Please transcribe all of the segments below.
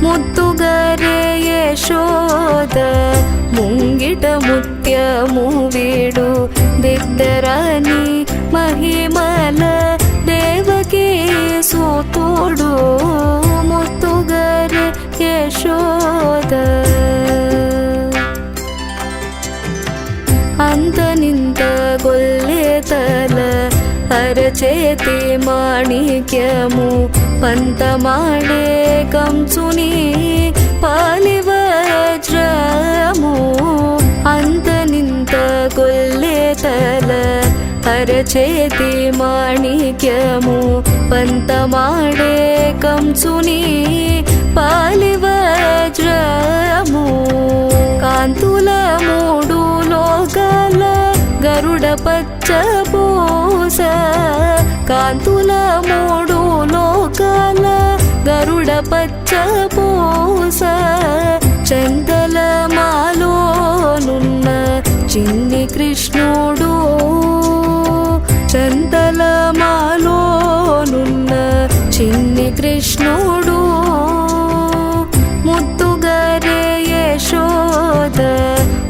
ಮುತ್ತುಗರೆ ಯಶೋದ ಮುಂಗಿಟ ಮುತ್ಯ ಮೂವೀಡು ದಿದ್ದರಾನಿ ಮಹಿಮಲ ದೇವಕಿ ಸೂತೋಡು ಮುತ್ತುಗರೆ ಯಶೋದ ಅಂತ ನಿಂತ ಗೊಲ್ಲೆತಲ ಅರಚೇತಿ ಮಾಣಿಕ್ಯಮು పంత మాడే కంసుని పాలి వజ్రము అంత నింత కొల్లెతల అరచేతి మాణిక్యము పంత మాడే కంసుని పాలి వజ్రము కాంతుల మూడు లోకాల గరుడ పచ్చ పూస కాంతుల మూడు లోకాల గరుడ పచ్చ పూస చందల మాలోనున్న చిన్ని కృష్ణుడు చందల మాలోనున్న చిన్ని కృష్ణుడు ముద్దుగరే యశోద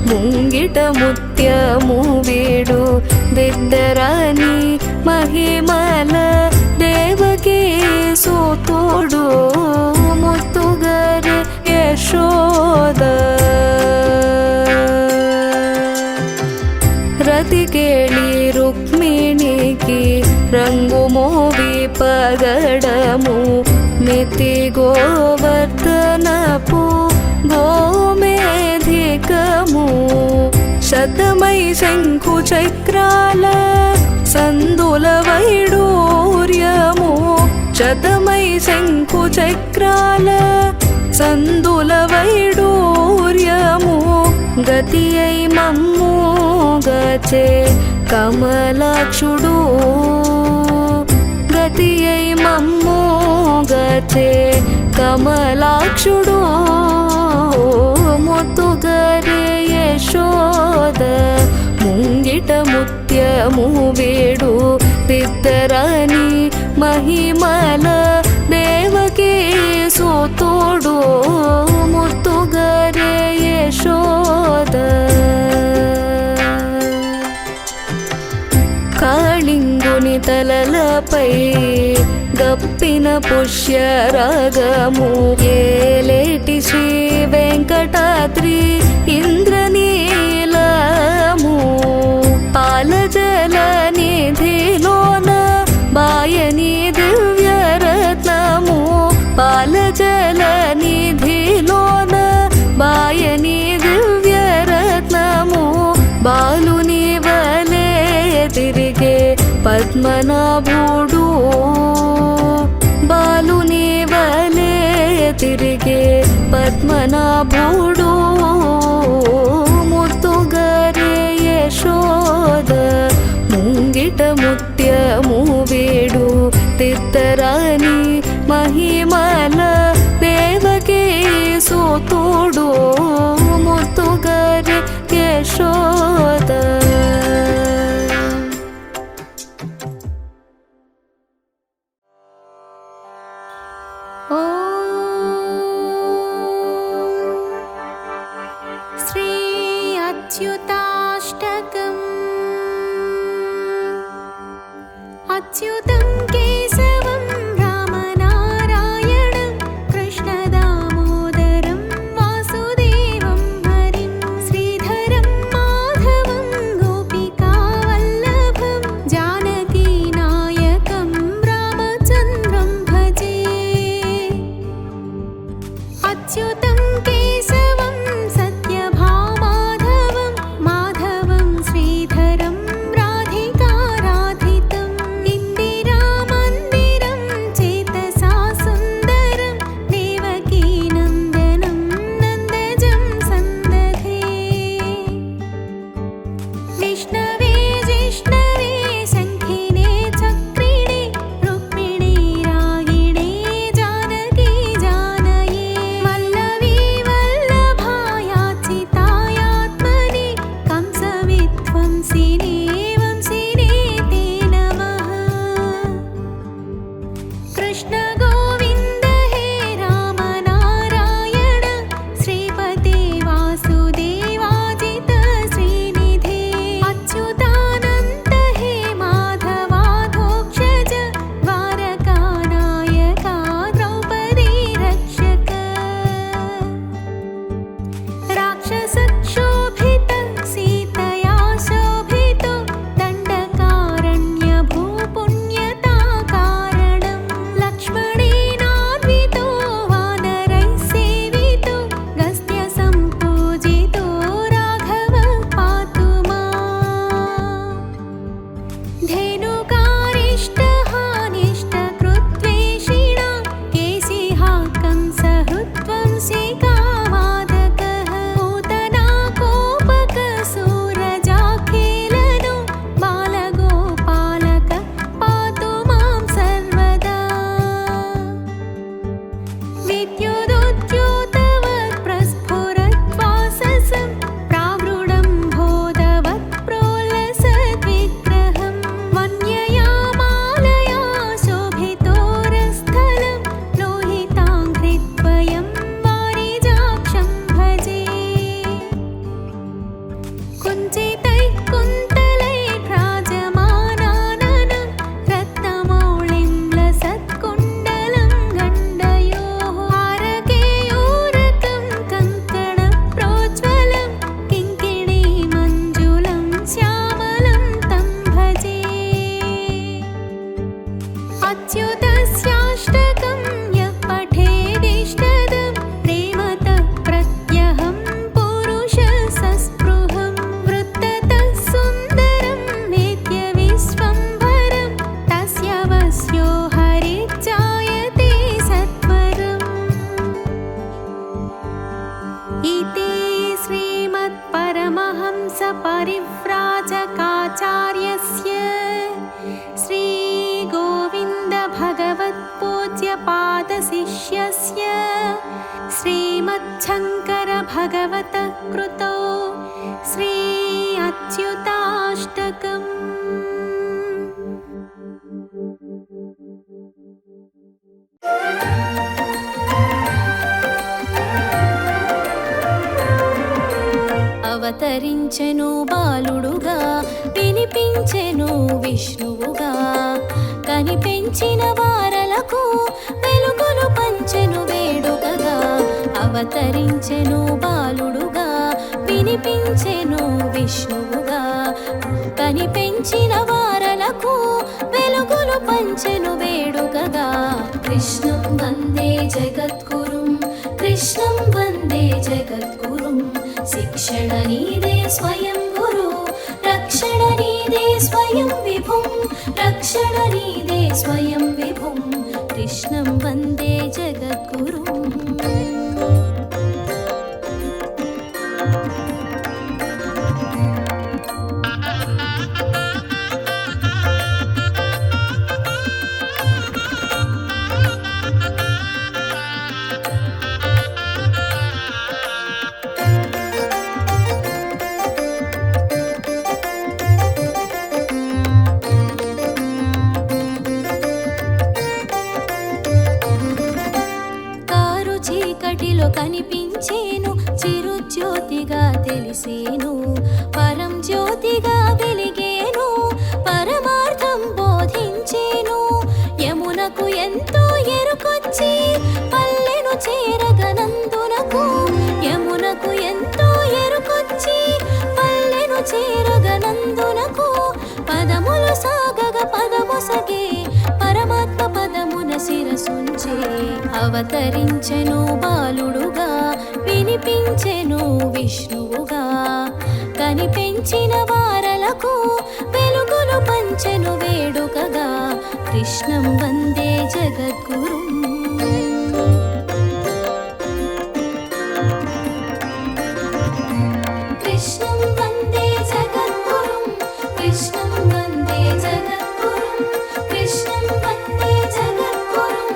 ముంగిట ముత్యము వీడు దిద్దరాని మహిమల దేవకీ సూతోడు ముద్దుగరే యశోద రతి కేళి రుక్మిణికి రంగు మోవి పగడము నెతి గోవర్ధనపు గోమేధికము శతమై శంఖు చక్రాల సందుల వైడూర్యము శతమై శంఖు చక్రాల సందుల వైడూర్యము గతి అయి మమ్ము గచే కమలాక్షుడు గతి అయి మమ్ము గచే కమలాక్షుడు ముద్దుగరే యశోద ముంగిట ముత్యము వేడు దిద్దరాని మహిమల దేవకీ సూతోడు ముద్దుగరే యశోద కాళింగుని తలలపై గప్పిన పుష్యరాగము ఏలేటి శ్రీ వెంకటాద్రి ఇంద్రనీలము పాలజల నిధిలోన బాయని దివ్యరత్నము పాలజల నిధిలోన బాయని దివ్యరత్నము బాలుని వలే తిరిగే పద్మనాభుడు బాలుని వలే తిరిగే పద్మనాభుడు ముద్దుగరే యశోద ముంగిట ముత్యము వేడు దిద్దరాని మహిమల దేవకీ సూతోడు ముద్దుగరే యశోద अच्युतं केशवं रामनारायणं कृष्णदामोदरं वासुदेवं हरिं श्रीधरं माधवं गोपिकावल्लभं जानकीनायकं रामचन्द्रं भजे अच्युतं केशवं सत्यभामाधवं गौडपादशिष्यस्य श्रीमच्छङ्करभगवतः कृतो श्री अच्युताष्टकम्। అవతరించెను బాలుడుగా వినిపించెను విష్ణువుగా కనిపెంచిన వారలకు వెలుగులు పంచెను వేడుకగా అవతరించెను బాలుడుగా వినిపించెను విష్ణువుగా కనిపెంచిన వారలకు వెలుగులు పంచెను వేడుకగా కృష్ణం వందే జగద్గురుం కృష్ణం వందే జగద్గురుం శిక్షణ నీదే స్వయం గురు రక్షణ నీదే స్వయం విభుం రక్షణ నీదే స్వయం విభుం కృష్ణం వందే జగద్గురుం। చీకటిలో కనిపించేను చిరుజ్యోతిగా తెలిసేను పరం జ్యోతిగా వెలిగేను పరమార్థం బోధించేను యమునకు ఎంతో ఎరుకొచ్చి పల్లెను చేరగనందునకు యమునకు ఎంతో ఎరుకొచ్చి పల్లెను చేరగనందునకు పదములు సాగగ పదముసగే పరమాత్మ పదమున శిరసుంచే అవతరించెను బాలుడుగా వినిపించెను విష్ణువుగా కనిపెంచిన వారలకు వెలుగులు పంచెను వేడుకగా కృష్ణం వందే జగద్గురుం। కృష్ణం వందే జగద్గురుం కృష్ణం వందే జగద్గురుం కృష్ణం వందే జగద్గురుం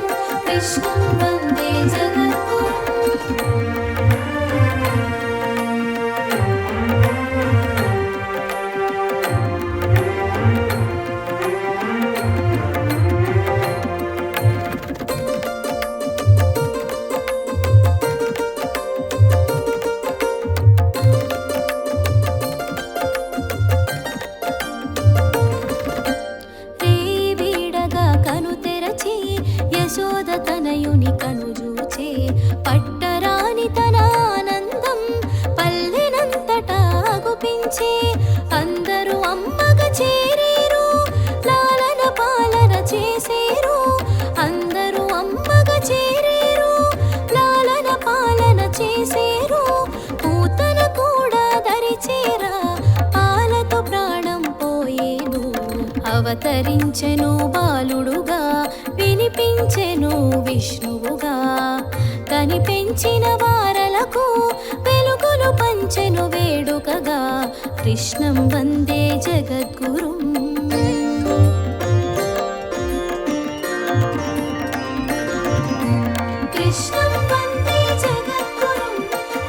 కృష్ణం వందే జగద్గురుం। యశోద తనయుని కనుజూచే పట్టరాని తన ఆనందం పల్లెనంతటా గుపించే అందరూ అమ్మగా చేరేరు లాలన పాలన చేసేరు అందరూ అమ్మగా చేరేరు లాలన పాలన చేసేరు పూతన కూడా దరిచేరా పాలతో ప్రాణం పోయేను అవతరించెను బాలుడుగా వినిపించెను విష్ణువుగా కనిపెంచిన వారలకు వెలుగులు పంచెను వేడుకగా కృష్ణం వందే జగద్గురుం। కృష్ణం వందే జగద్గురుం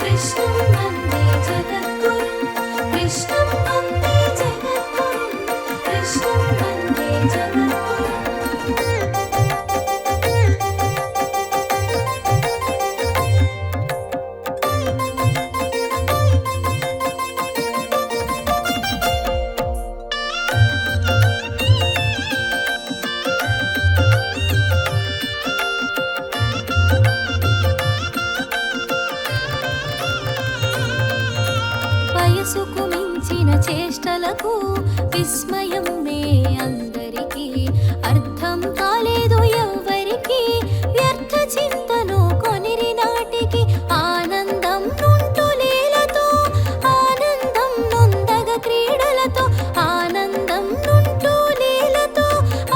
కృష్ణం వందే జగద్గురుం కృష్ణం వందే జగద్గురుం కృష్ణం వందే జగద్గురుం। వయసుకు మించిన చేష్టలకు విస్మయం మే అందరికీ అర్థం కాలేదు ఎవ్వరికి వ్యర్థ చింతను కొనిరి నాటికి ఆనందం నుంటులేలతో ఆనందం నొందగ క్రీడలతో ఆనందం నుంటులేలతో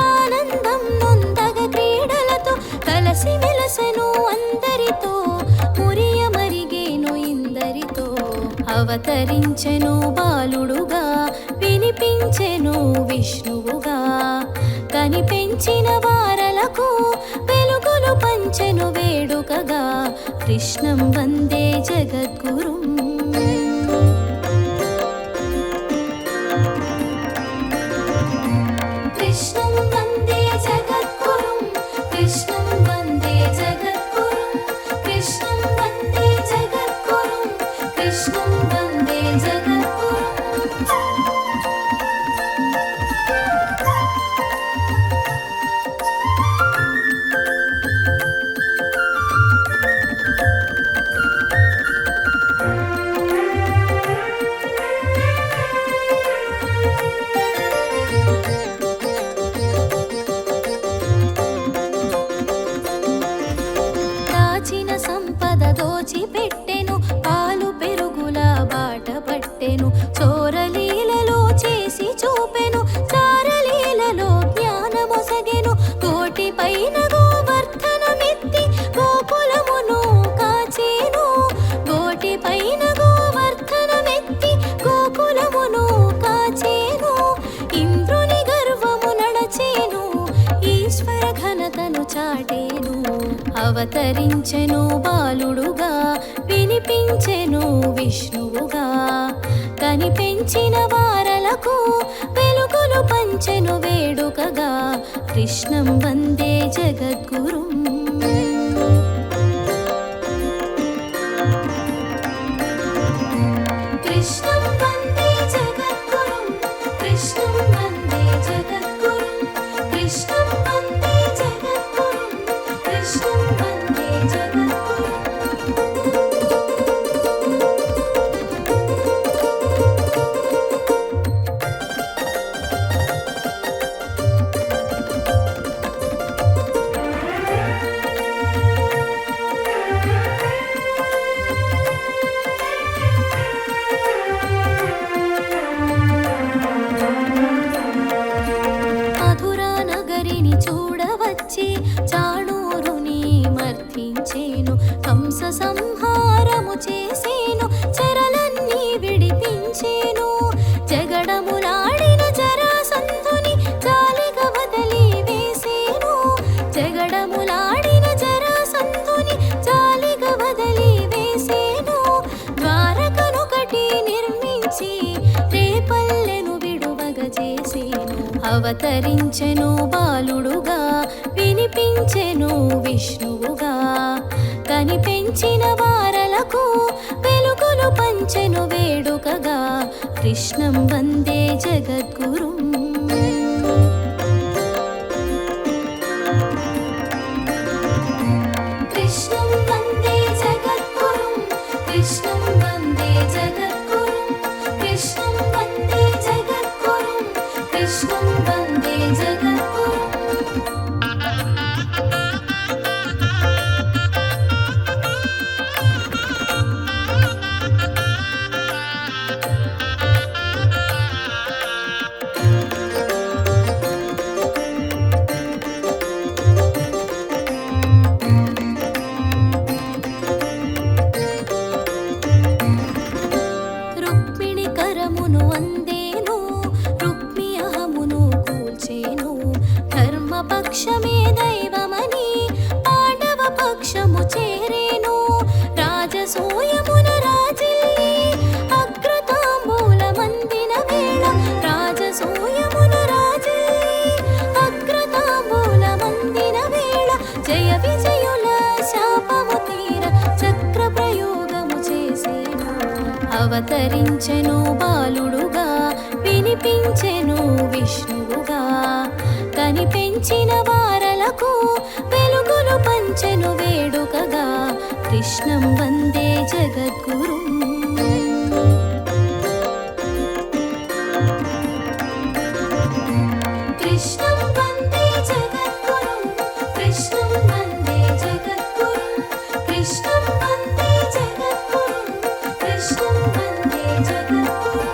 ఆనందం నొందగ క్రీడలతో కలసి మెలసెను అందరితో మురియ మరిగేను ఇందరితో అవతరించెను బాలుడుగా వినిపించెను విష్ణువుగా కనిపెంచిన వారలకు వెలుగులు వెలుగులు పంచెను వేడుకగా కృష్ణం వందే జగద్గురుం. కృష్ణం వందే జగద్గురుం, కృష్ణం వందే జగద్గురుం, కృష్ణం వందే జగద్గురుం, కృష్ణం వందే జగద్గురుం. దాచిన సంపద దోచిపెట్టెను, పాలు పెరుగుల బాట పట్టెను, చోరలీలలో చేసి చూపెను, చారలీలలో జ్ఞానమొసగెను, కోటి పైన గోవర్ధనమెత్తి గోకులమును కాచేను, కోటి పైన గోవర్ధనమెత్తి గోకులమును కాచేను, ఇంద్రుని గర్వము నడచేను, ఈశ్వర ఘనతను చాటేను, అవతరించెను బాలుడుగా, వినిపించెను విష్ణువుగా, కనిపెంచిన వారలకు వెలుగులు పంచెను వేడుకగా కృష్ణం వందే జగద్గురుం. కృష్ణం వందే జగద్గురుం, కృష్ణం వందే జగద్గురుం, కృష్ణం వందే జగద్గురుం, కృష్ణం వందే జగద్గురుం. మధురా నగరిని చూడవచ్చి చాణూరుని మర్ధించేను, కంస సంహారము చేసేను, చెరలన్నీ విడిపించేను, జగడములాడిన జరాసంధుని జాలిగా వదిలి వేసేను, జగడములాడిన జరాసంధుని జాలిగా వదిలి వేసేను, ద్వారకనొకటి నిర్మించి రేపల్లెను విడువగ చేసేను, అవతరించెను బాలుడుగా, వినిపించెను విష్ణువుగా, కనిపెంచిన వారలకు వెలుగులు పంచెను వేడుకగా కృష్ణం వందే జగద్గురుం. కృష్ణం వందే జగద్గురుం, కృష్ణం వందే జగద్గురుం, కృష్ణం వందే జగద్గురుం, కృష్ణం వందే జగద్గురుం. రుక్మిణి కరమును వందేను, రుక్మి అహమును కూల్చేను, ధర్మపక్షమే దైవమని పాండవ పక్షము చేరేను, రాజసూయమున రాజిల్లి అగ్రతాంబూలమందిన వేళ, రాజసూయమున రాజిల్లి అగ్రతాంబూలమందిన వేళ, జయ విజయుల శాపము తీర చక్ర ప్రయోగము చేసేను, అవతరించెను బాలుడుగా, వినిపించెను విష్ణువుగా, కనిపెంచిన వారలకు వెలుగులు పంచెను వేడుకగా కృష్ణం వందే జగద్గురుం. కృష్ణం వందే జగద్గురుం, కృష్ణం వందే జగద్గురుం, కృష్ణం వందే జగద్గురుం, కృష్ణం వందే జగద్గురుం.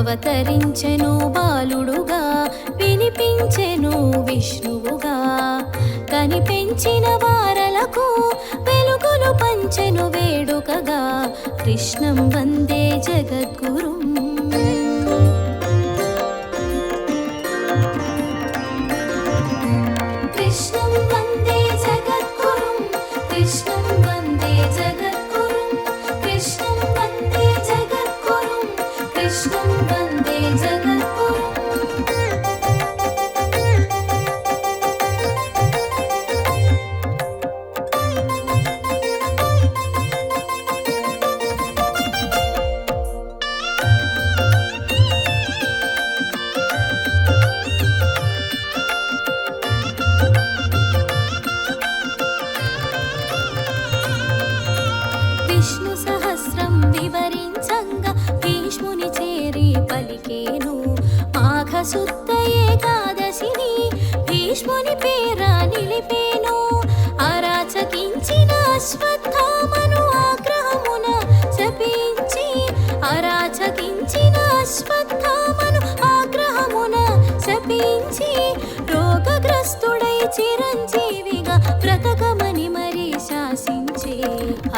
అవతరించెను బాలుడుగా, వినిపించెను విష్ణువుగా. కనిపెంచిన వారలకు వెలుగులు పంచెను వేడుకగా. కృష్ణం వందే జగద్గురుం. కృష్ణం వందే జగద్గురుం. కృష్ణం వందే జగద్గురుం. కృష్ణం వందే జగద్గురుం. కృష్ణం వందే జగద్గురుం. విష్ణు సహస్రం వివరించంగా భీష్ముని చేరి పలికేను. మాఘశుద్ధ ఏకాదశిని భీష్ముని పేర నిలిపేను. అరాచకించిన అశ్వత్థామను ఆగ్రహమున శపించి, అరాచకించిన అశ్వత్థామను ఆగ్రహమున శపించి, రోగగ్రస్తుడై చిరంజీవిగా బ్రతకమని మరి శాసించే.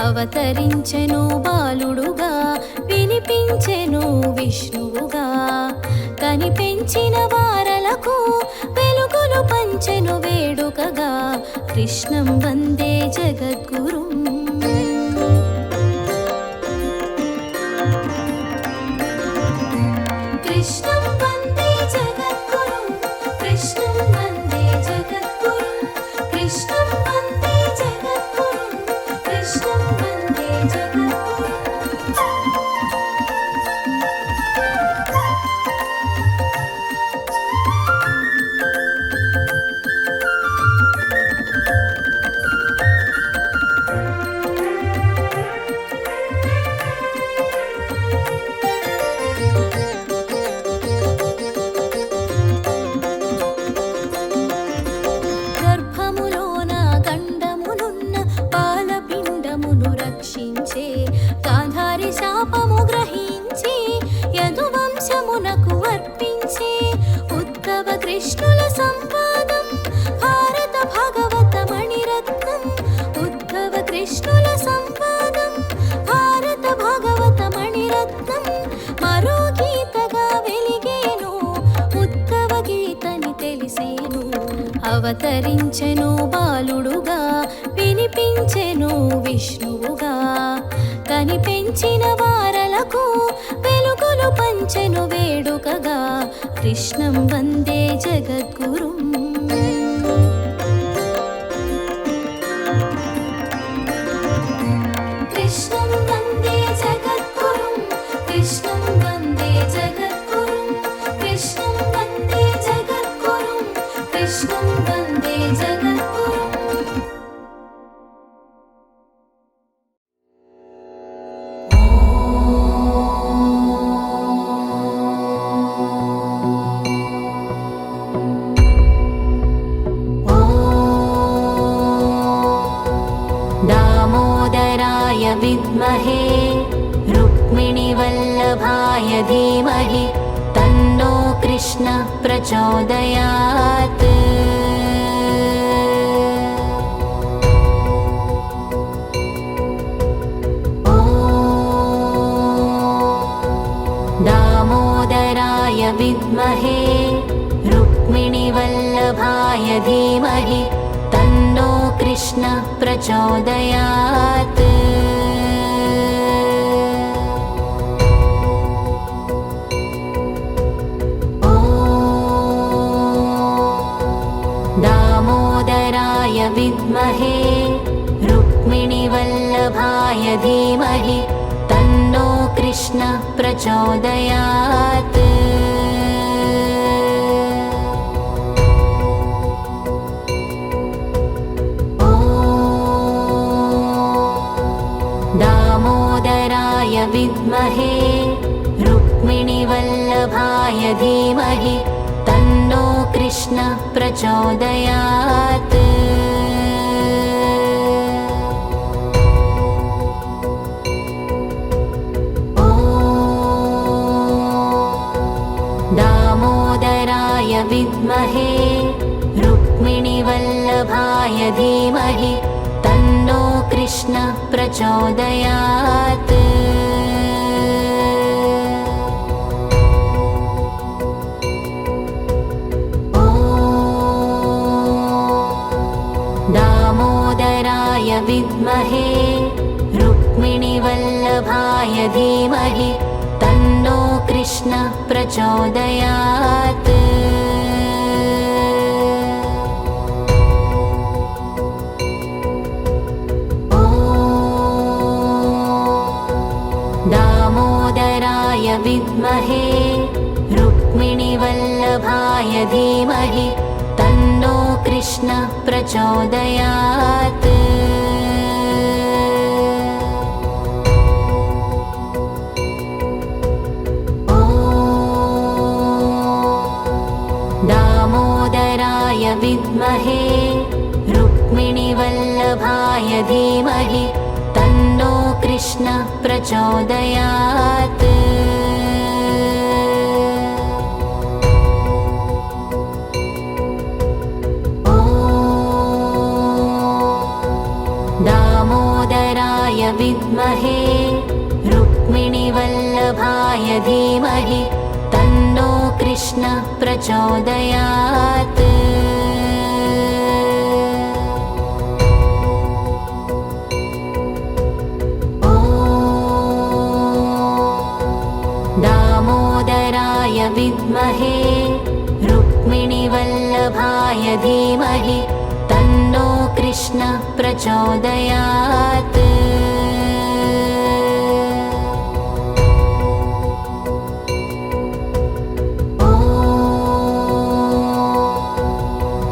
అవతరించెను బాలుడుగా, వినిపించెను విష్ణువుగా. కనిపెంచిన వారలకు వెలుగులు పంచెను వేడుకగా. కృష్ణం వందే జగద్గురుం. కృష్ణం వందే జగద్గురుం. కృష్ణం వందే జగద్గురుం. కృష్ణం వందే జగద్గురుం. కృష్ణం వందే జగద్గురుం. గర్భములోన గండమునున్న పాలపిండమును రక్షించే. గాంధారి శాపము గ్రహించి యదువంశమునకు అర్పించే. ఉద్ధవ కృష్ణుల సంవాదం భారత భాగవత మణిరత్నం. ఉద్ధవ కృష్ణుల సంవాదం భారత భాగవత మణిరత్నం. మరో గీతగా వెలిగేను, ఉద్ధవ గీతని తెలిసేను. అవతరించెను బాలుడుగా, వినిపించెను విష్ణువుగా. కనిపెంచిన వారలకు వెలుగులు పంచెను వేడుకగా. కృష్ణం వందే జగద్గురుం. కృష్ణం వందే జగద్గురుం. కృష్ణం వందే జగద్గురుం. కృష్ణం వందే జగద్గురుం. కృష్ణం వందే జగద్గురుం. दामोदराय विद्महे रुक्मिणीवल्लभाय धीमहि तन्नो कृष्ण प्रचोदयात्. दामोदराय विद्महे रुक्मिणीवल्लभाय धीमहि तन्नो कृष्ण प्रचोदयात्. दामोदराय विद्महे रुक्मिणीवल्लभाय धीमहि तन्नो कृष्ण प्रचोदयात्. दामोदराय विद्महे रुक्मिणीवल्लभाय धीमहि तन्नो कृष्ण प्रचोदयात्. दामोदराय विद्महे रुक्मिणीवल्लभाय धीमहि तन्नो कृष्ण प्रचोदयात्। दामोदराय विद्महे रुक्मिणीवल्लभाय धीमहि तन्नो कृष्ण प्रचोदयात्। दामोदराय विद्महे रुक्मिणीवल्लभाय धीमहि तन्नो कृष्ण प्रचोदयात्। दामोदराय विद्महे रुक्मिणीवल्लभाय धीमहि तन्नो कृष्ण प्रचोदयात्। दामोदराय विद्महे रुक्मिणीवल्लभाय धीमहि तन्नो कृष्ण प्रचोदयात्। दामोदराय विद्महे रुक्मिणीवल्लभाय धीमहि तन्नो कृष्ण प्रचोदयात्।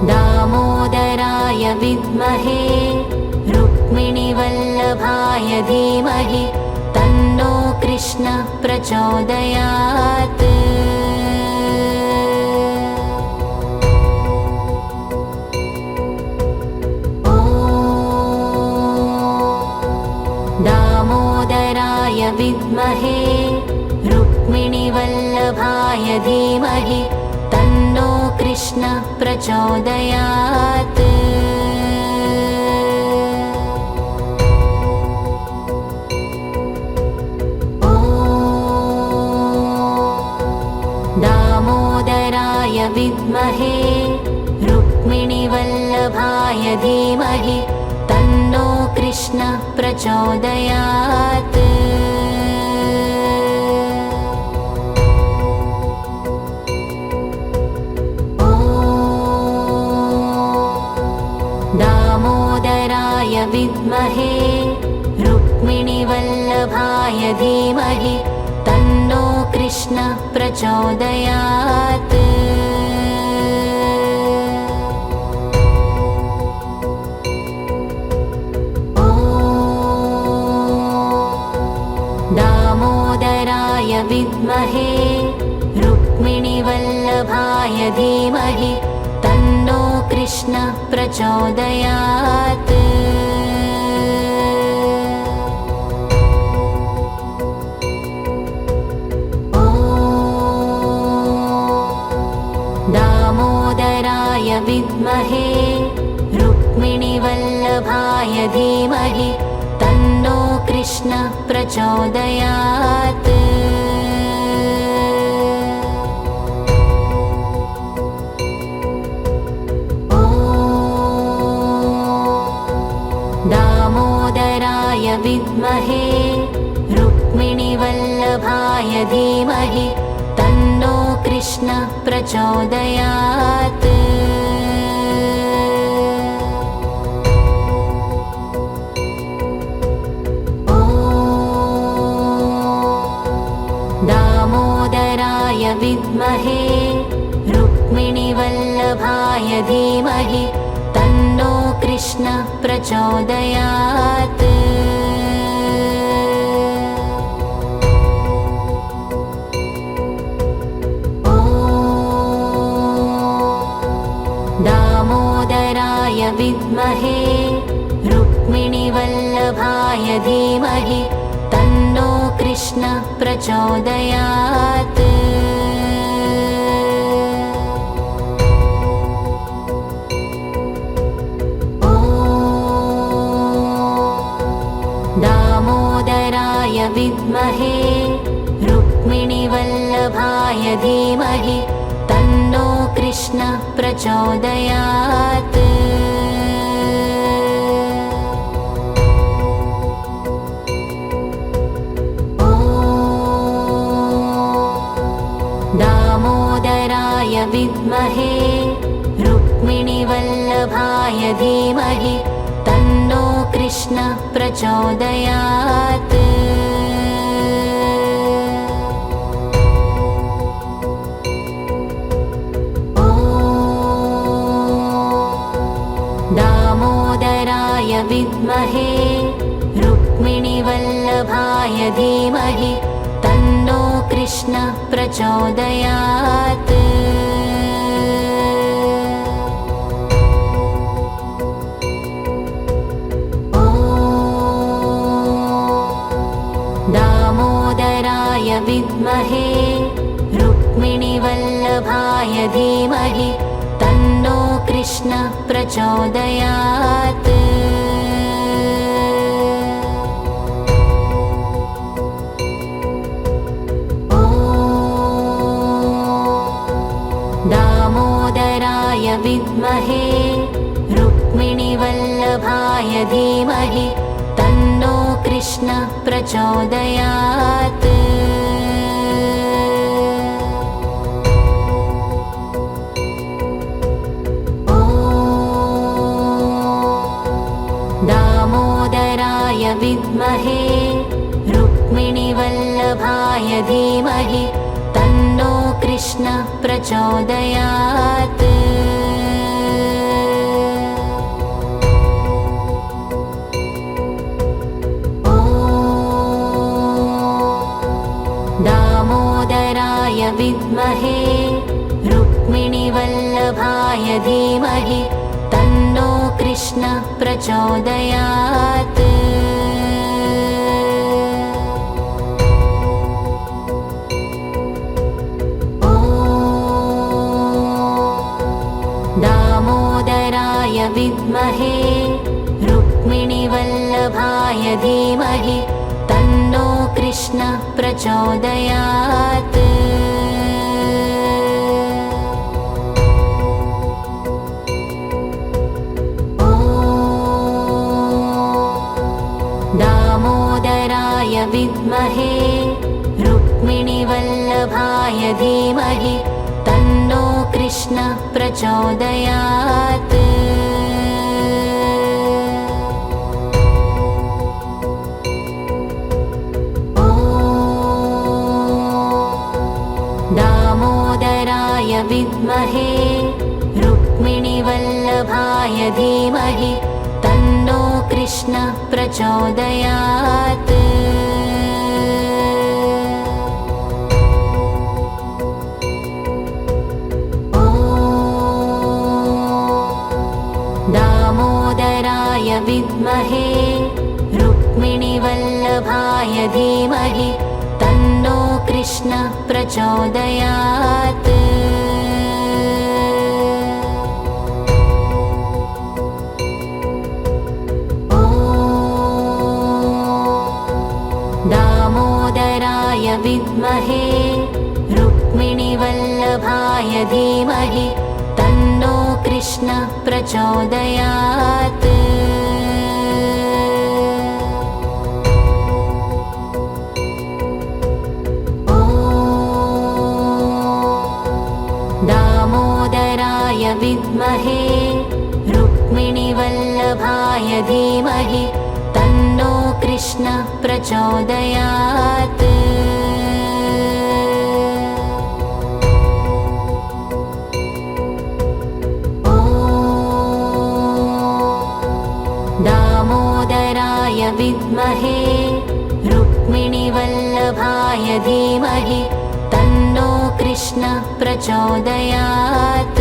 दामोदराय विद्महे रुक्मिणीवल्लभाय धीमहि तन्नो कृष्ण प्रचोदयात्। दामोदराय विद्महे रुक्मिणीवल्लभाय धीमहि तन्नो कृष्ण प्रचोदयात्। दामोदराय विद्महे रुक्मिणीवल्लभाय धीमहि तन्नो कृष्ण प्रचोदयात्। दामोदराय विद्महे रुक्मिणीवल्लभाय धीमहि तन्नो कृष्ण प्रचोदयात्। दामोदराय विद्महे रुक्मिणीवल्लभाय धीमहि तन्नो कृष्ण प्रचोदयात्। दामोदराय विद्महे रुक्मिणीवल्लभाय धीमहि तन्नो कृष्ण प्रचोदयात्। दामोदराय विद्महे रुक्मिणीवल्लभाय धीमहि तन्नो कृष्ण प्रचोदयात्। दामोदराय विद्महे रुक्मिणीवल्लभाय धीमहि तन्नो कृष्ण प्रचोदयात्। दामोदराय विद्महे रुक्मिणीवल्लभाय धीमहि तन्नो कृष्ण प्रचोदयात्। धीमहि तन्नो कृष्णः प्रचोदयात्। दामोदराय विद्महे रुक्मिणीवल्लभाय धीमहि तन्नो कृष्णः प्रचोदयात्। दामोदराय विद्महे रुक्मिणीवल्लभाय धीमहि तन्नो कृष्णः प्रचोदयात्। दामोदराय विद्महे रुक्मिणीवल्लभाय धीमहि तन्नो कृष्णः प्रचोदयात्। दामोदराय विद्महे रुक्मिणीवल्लभाय धीमहि तन्नो कृष्णः प्रचोदयात्। दामोदराय विद्महे रुक्मिणीवल्लभाय धीमहि तन्नो कृष्णः प्रचोदयात्। दामोदराय विद्महे रुक्मिणीवल्लभाय धीमहि तन्नो कृष्णः प्रचोदयात्। दामोदराय विद्महे रुक्मिणीवल्लभाय धीमहि तन्नो कृष्णः प्रचोदयात्। दामोदराय विद्महे रुक्मिणीवल्लभाय धीमहि तन्नो कृष्णः प्रचोदयात्। दामोदराय विद्महे रुक्मिणीवल्लभाय धीमहि तन्नो कृष्णः प्रचोदयात्। दामोदराय विद्महे रुक्मिणीवल्लभाय धीमहि तन्नो कृष्णः प्रचोदयात्। दामोदराय विद्महे रुक्मिणीवल्लभाय धीमहि तन्नो कृष्णः प्रचोदयात्। दामोदराय विद्महे रुक्मिणीवल्लभाय धीमहि तन्नो कृष्णः प्रचोदयात्। दामोदराय विद्महे रुक्मिणीवल्लभाय धीमहि तन्नो कृष्णः प्रचोदयात्।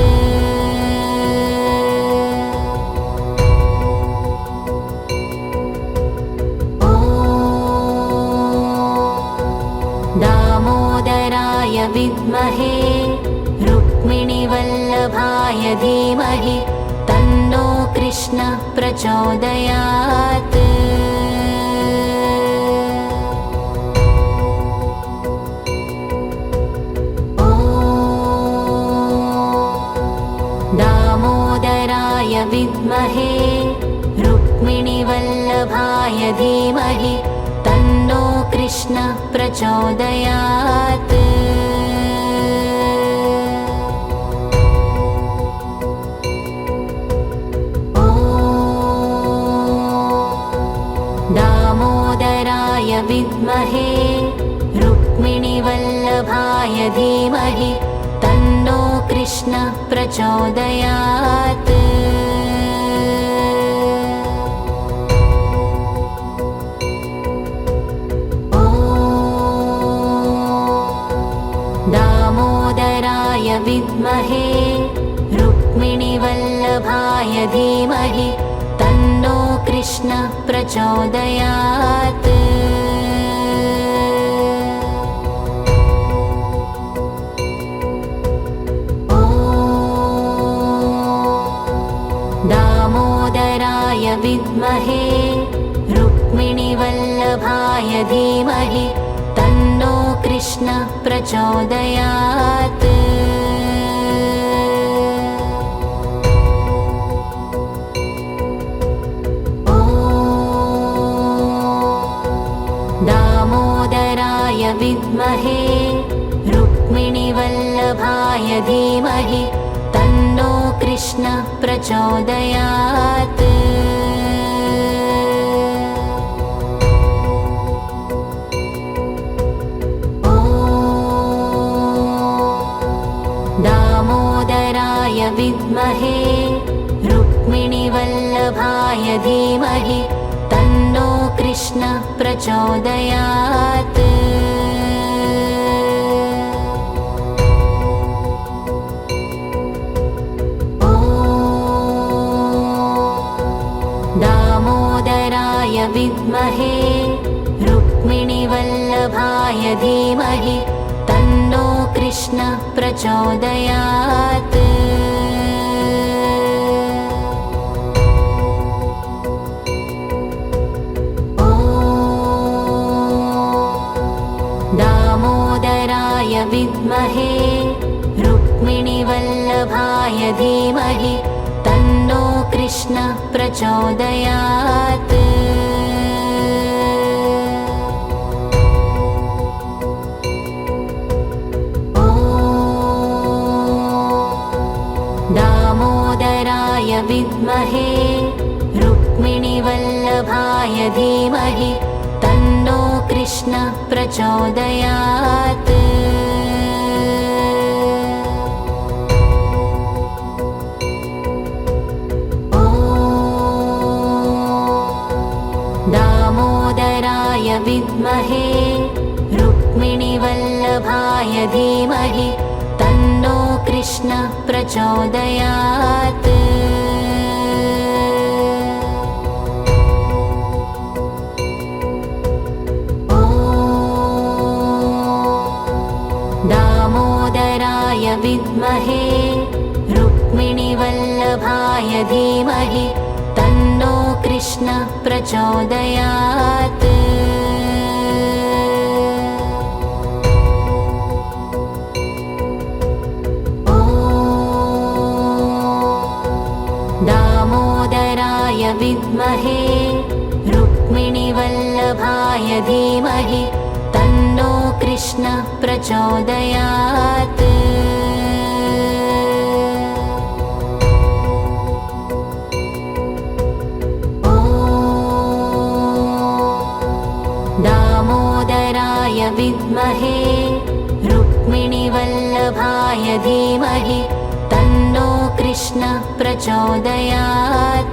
दामोदराय विद्महे रुक्मिणीवल्लभाय धीमहि तन्नो कृष्णः प्रचोदयात्। विद्महे रुक्मिणीवल्लभाय धीमहि तन्नो कृष्ण प्रचोदयात्। दामोदराय विद्महे रुक्मिणीवल्लभाय धीमहि तन्नो कृष्ण प्रचोदयात्। दामोदराय विद्महे रुक्मिणीवल्लभाय धीमहि तन्नो कृष्ण प्रचोदयात्। दामोदराय विद्महे रुक्मिणीवल्लभाय धीमहि तन्नो कृष्ण प्रचोदयात्। दामोदराय विद्महे रुक्मिणीवल्लभाय धीमहि तन्नो कृष्ण प्रचोदयात्। दामोदराय विद्महे रुक्मिणीवल्लभाय धीमहि तन्नो कृष्ण प्रचोदयात्। दामोदराय विद्महे रुक्मिणीवल्लभाय धीमहि तन्नो कृष्ण प्रचोदयात्। दामोदराय विद्महे रुक्मिणीवल्लभाय धीमहि तन्नो कृष्ण प्रचोदयात्। दामोदराय विद्महे रुक्मिणीवल्लभाय धीमहि तन्नो कृष्ण प्रचोदयात्। दामोदराय विद्महे रुक्मिणीवल्लभाय धीमहि तन्नो कृष्ण प्रचोदयात्। दामोदराय विद्महे रुक्मिणीवल्लभाय धीमहि तन्नो कृष्ण प्रचोदयात्। दामोदराय विद्महे रुक्मिणीवल्लभाय धीमहि तन्नो कृष्ण प्रचोदयात्। दामोदराय विद्महे रुक्मिणीवल्लभाय धीमहि तन्नो कृष्ण प्रचोदयात्।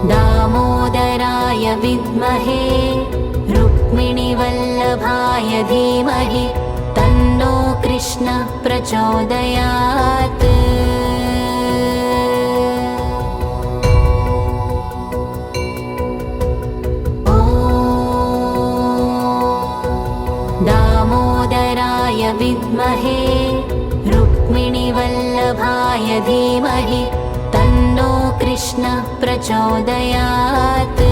दामोदराय विद्महे रुक्मिणीवल्लभाय धीमहि तन्नो कृष्ण प्रचोदयात्। दामोदराय विद्महे रुक्मिणीवल्लभाय धीमहि तन्नो कृष्ण प्रचोदयात्।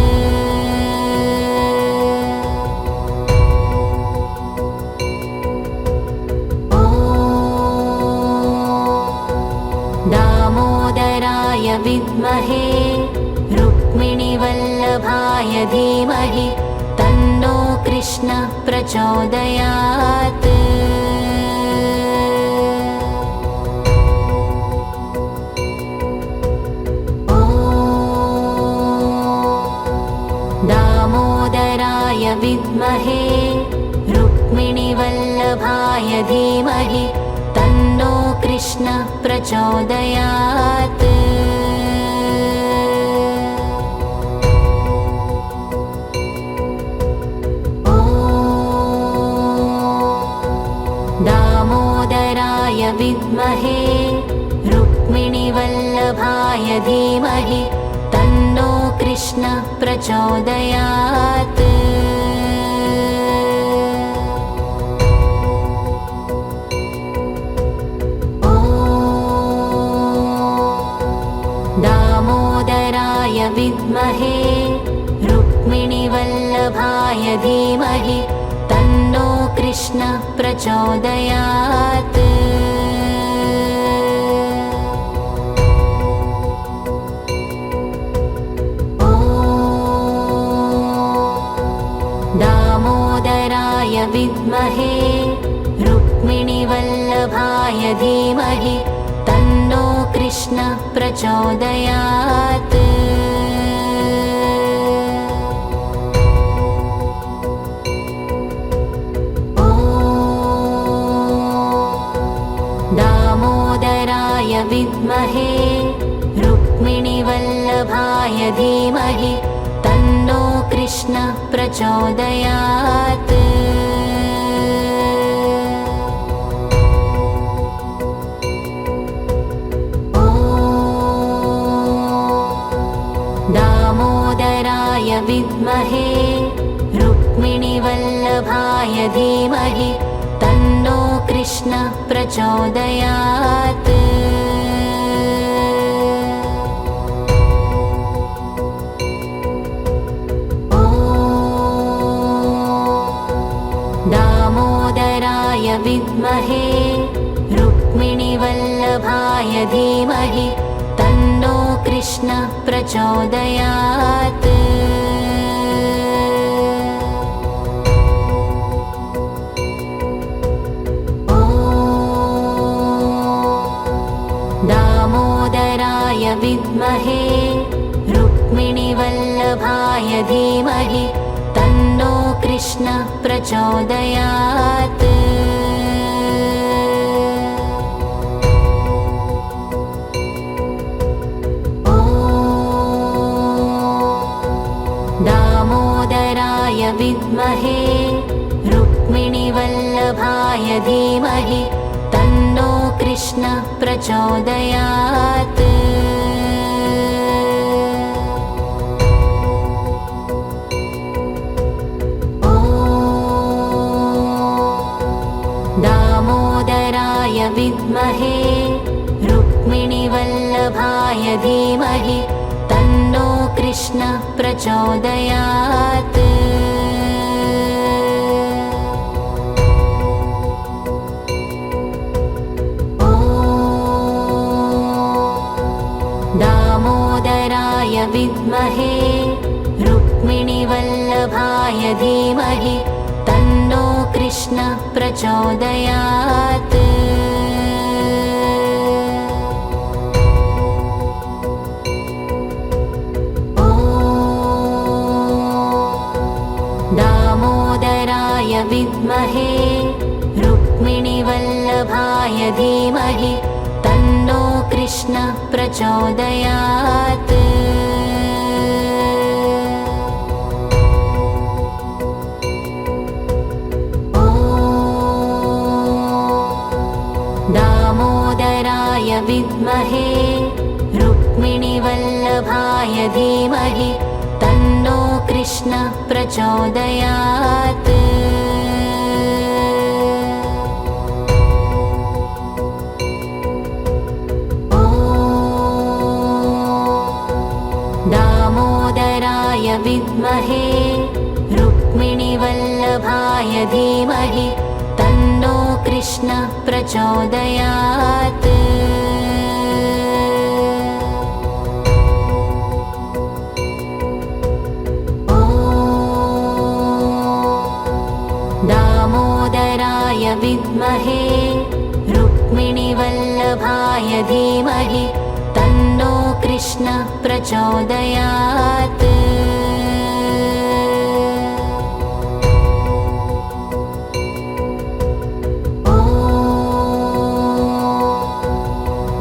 धीमहि तन्नो कृष्णः प्रचोदयात्। दामोदराय विद्महे रुक्मिणीवल्लभाय धीमहि तन्नो कृष्णः प्रचोदयात्। दामोदराय विद्महे रुक्मिणीवल्लभाय धीमहि तन्नो कृष्णः प्रचोदयात्। दामोदराय विद्महे रुक्मिणीवल्लभाय धीमहि तन्नो कृष्णः प्रचोदयात्। दामोदराय विद्महे रुक्मिणीवल्लभाय धीमहि तन्नो कृष्णः प्रचोदयात्। दामोदराय विद्महे रुक्मिणीवल्लभाय धीमहि तन्नो कृष्णः प्रचोदयात्। दामोदराय विद्महे रुक्मिणीवल्लभाय धीमहि तन्नो कृष्णः प्रचोदयात्। दामोदराय विद्महे रुक्मिणीवल्लभाय धीमहि तन्नो कृष्णः प्रचोदयात्। दामोदराय विद्महे रुक्मिणीवल्लभाय धीमहि तन्नो कृष्णः प्रचोदयात्। दामोदराय विद्महे रुक्मिणीवल्लभाय धीमहि तन्नो कृष्णः प्रचोदयात्। दामोदराय विद्महे रुक्मिणीवल्लभाय धीमहि तन्नो कृष्णः प्रचोदयात्। दामोदराय विद्महे रुक्मिणीवल्लभाय धीमहि तन्नो कृष्णः प्रचोदयात्। दामोदराय विद्महे रुक्मिणीवल्लभाय धीमहि तन्नो कृष्णः प्रचोदयात्। दामोदराय विद्महे रुक्मिणीवल्लभाय धीमहि तन्नो कृष्णः प्रचोदयात्। दामोदराय विद्महे रुक्मिणीवल्लभाय धीमहि तन्नो कृष्णः प्रचोदयात्। विद्महे रुक्मिणीवल्लभाय धीमहि तन्नो कृष्ण प्रचोदयात्।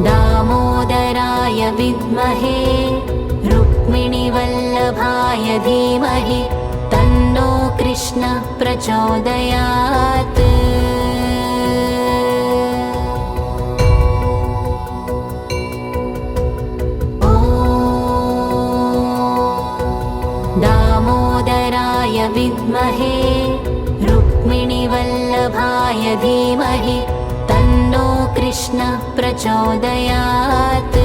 दामोदराय विद्महे रुक्मिणीवल्लभाय धीमहि तन्नो कृष्ण प्रचोदयात्। दामोदराय विद्महे रुक्मिणीवल्लभाय धीमहि तन्नो कृष्ण प्रचोदयात्।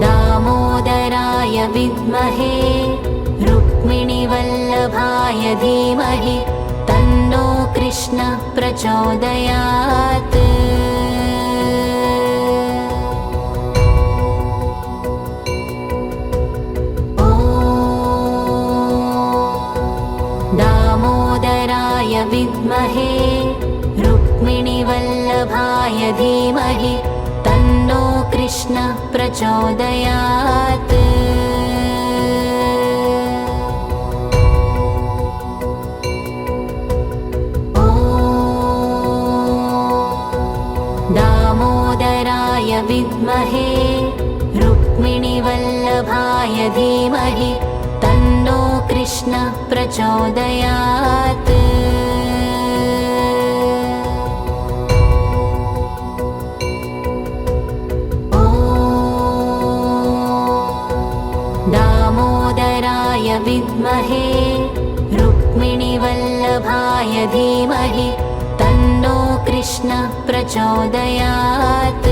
दामोदराय विद्महे रुक्मिणीवल्लभाय धीमहि तन्नो कृष्ण प्रचोदयात्। दामोदराय विद्महे रुक्मिणीवल्लभाय धीमहि तन्नो कृष्ण प्रचोदयात्। दामोदराय विद्महे रुक्मिणीवल्लभाय धीमहि तन्नो कृष्ण प्रचोदयात्। दामोदराय विद्महे रुक्मिणीवल्लभाय धीमहि तन्नो कृष्ण प्रचोदयात्।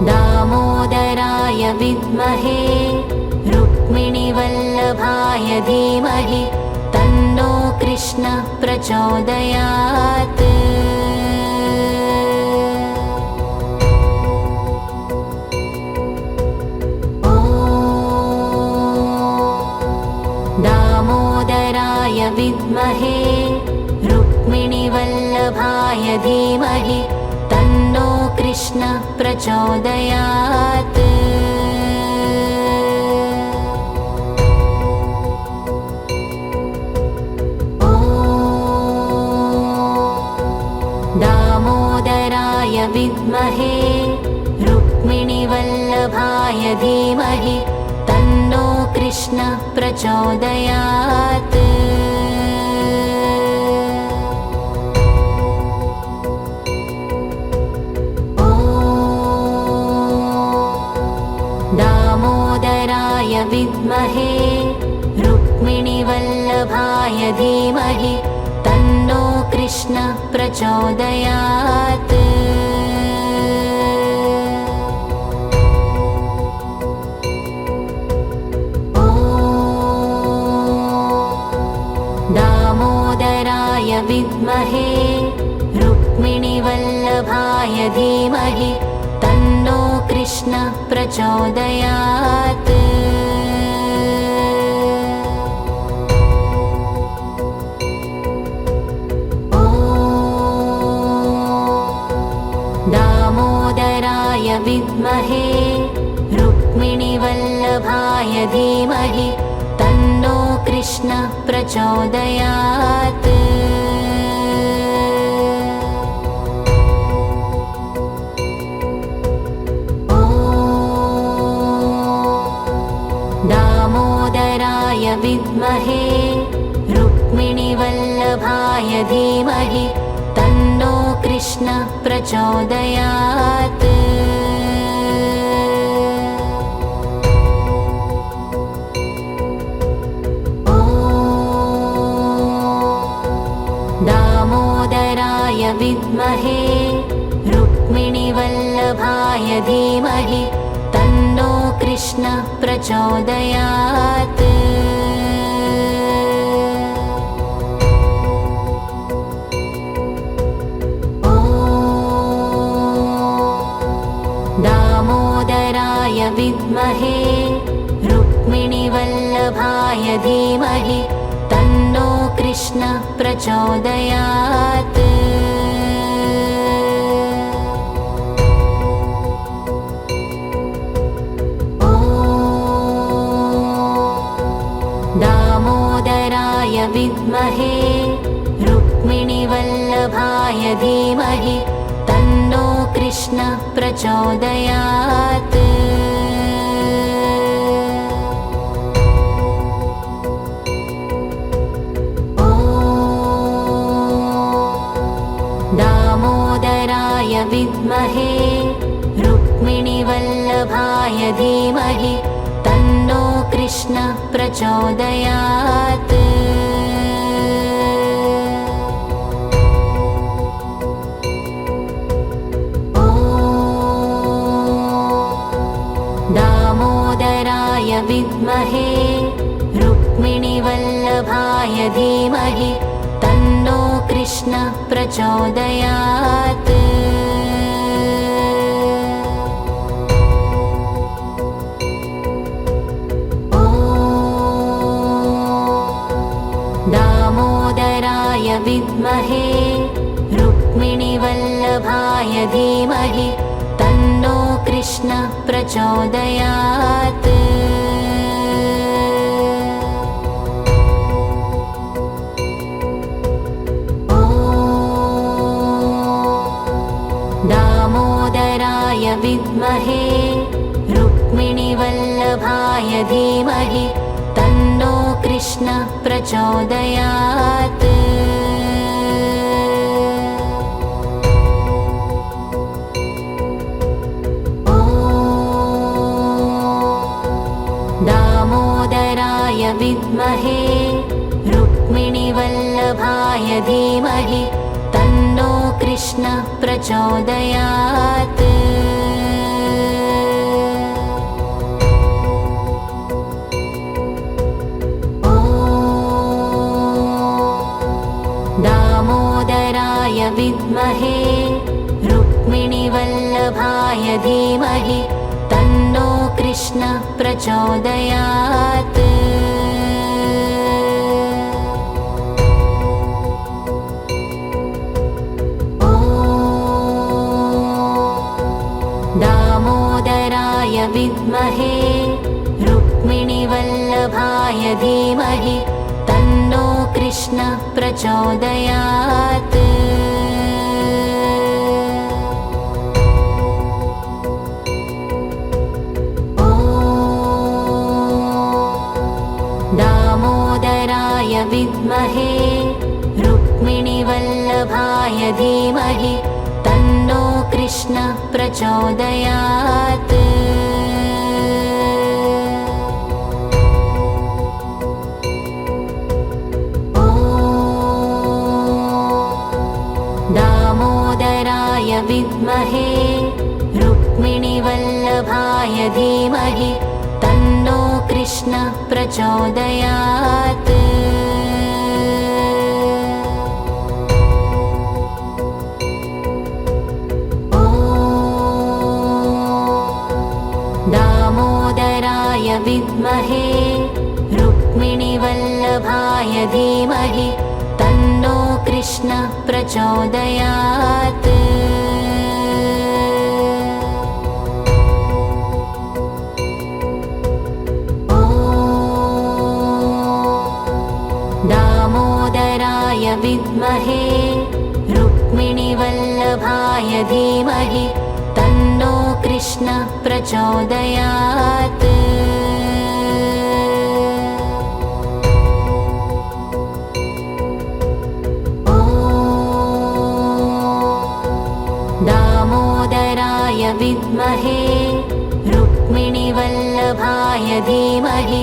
दामोदराय विद्महे रुक्मिणीवल्लभाय धीमहि तन्नो कृष्ण प्रचोदयात्। दामोदराय विद्महे रुक्मिणीवल्लभाय धीमहि तन्नो कृष्ण प्रचोदयात्। दामोदराय विद्महे रुक्मिणीवल्लभाय धीमहि तन्नो कृष्ण प्रचोदयात्। दामोदराय विद्महे रुक्मिणीवल्लभाय धीमहि तन्नो कृष्ण प्रचोदयात्। दामोदराय विद्महे रुक्मिणीवल्लभाय धीमहि तन्नो कृष्ण प्रचोदयात्। दामोदराय विद्महे रुक्मिणीवल्लभाय धीमहि तन्नो कृष्ण प्रचोदयात्। दामोदराय विद्महे रुक्मिणीवल्लभाय धीमहि तन्नो कृष्ण प्रचोदयात्। दामोदराय विद्महे रुक्मिणीवल्लभाय धीमहि तन्नो कृष्ण प्रचोदयात्। विद्महे रुक्मिणीवल्लभाय धीमहि तन्नो कृष्णः प्रचोदयात्। दामोदराय विद्महे रुक्मिणीवल्लभाय धीमहि तन्नो कृष्णः प्रचोदयात्। दामोदराय विद्महे रुक्मिणीवल्लभाय धीमहि तन्नो कृष्णः प्रचोदयात्। दामोदराय विद्महे रुक्मिणीवल्लभाय धीमहि तन्नो कृष्णः प्रचोदयात्। दामोदराय विद्महे रुक्मिणीवल्लभाय धीमहि तन्नो कृष्णः प्रचोदयात्। दामोदराय विद्महे रुक्मिणीवल्लभाय धीमहि तन्नो कृष्णः प्रचोदयात्। दामोदराय विद्महे रुक्मिणीवल्लभाय धीमहि तन्नो कृष्णः प्रचोदयात्। दामोदराय विद्महे रुक्मिणीवल्लभाय धीमहि तन्नो कृष्णः प्रचोदयात्। दामोदराय विद्महे रुक्मिणीवल्लभाय धीमहि तन्नो कृष्णः प्रचोदयात्। दामोदराय विद्महे रुक्मिणीवल्लभाय धीमहि तन्नो कृष्णः प्रचोदयात्। दामोदराय विद्महे रुक्मिणीवल्लभाय धीमहि तन्नो कृष्णः प्रचोदयात्। दामोदराय विद्महे रुक्मिणीवल्लभाय धीमहि तन्नो कृष्णः प्रचोदयात्। दामोदराय विद्महे रुक्मिणीवल्लभाय धीमहि तन्नो कृष्णः प्रचोदयात्। दामोदराय विद्महे रुक्मिणीवल्लभाय धीमहि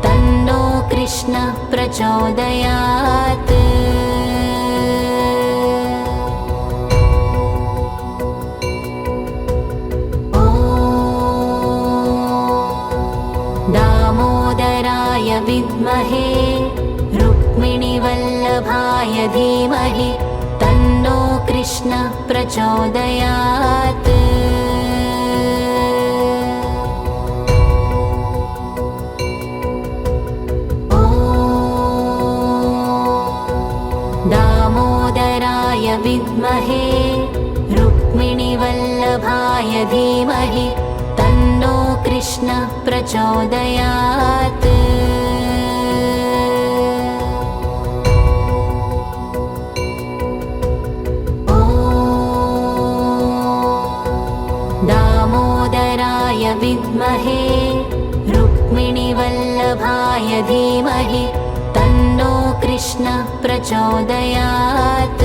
तन्नो कृष्णः प्रचोदयात्। दामोदराय विद्महे रुक्मिणीवल्लभाय धीमहि तन्नो कृष्णः प्रचोदयात्। प्रचोदयात् दामोदराय विद्महे रुक्मिणीवल्लभाय धीमहि तन्नो कृष्ण प्रचोदयात्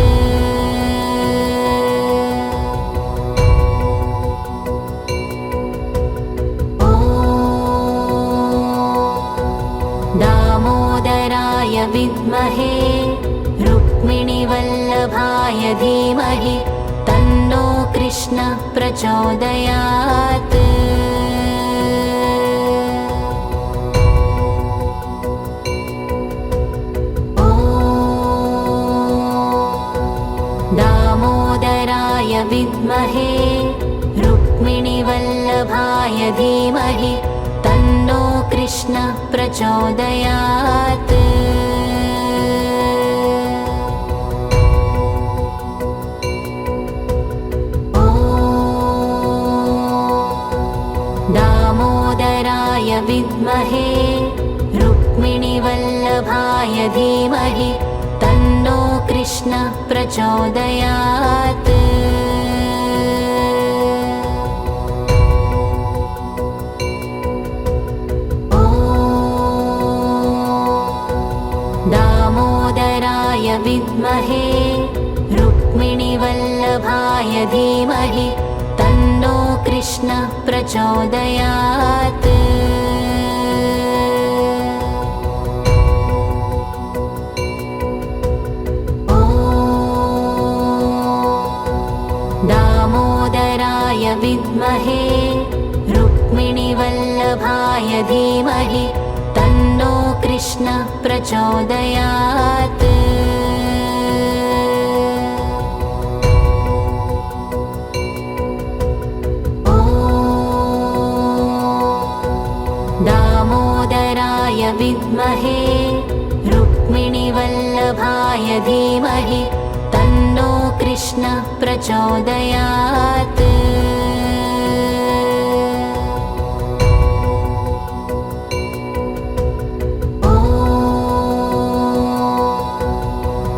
दामोदराय विद्महे रुक्मिणीवल्लभाय धीमहि तन्नो कृष्ण प्रचोदयात् दामोदराय विद्महे रुक्मिणीवल्लभाय धीमहि तन्नो कृष्ण प्रचोदयात् दामोदराय विद्महे रुक्मिणीवल्लभाय धीमहि तन्नो कृष्ण प्रचोदयात् दामोदराय विद्महे रुक्मिणीवल्लभाय धीमहि तन्नो कृष्ण प्रचोदयात् दामोदराय विद्महे रुक्मिणीवल्लभाय धीमहि तन्नो कृष्ण प्रचोदयात् दामोदराय विद्महे रुक्मिणीवल्लभाय धीमहि तन्नो कृष्ण प्रचोदयात्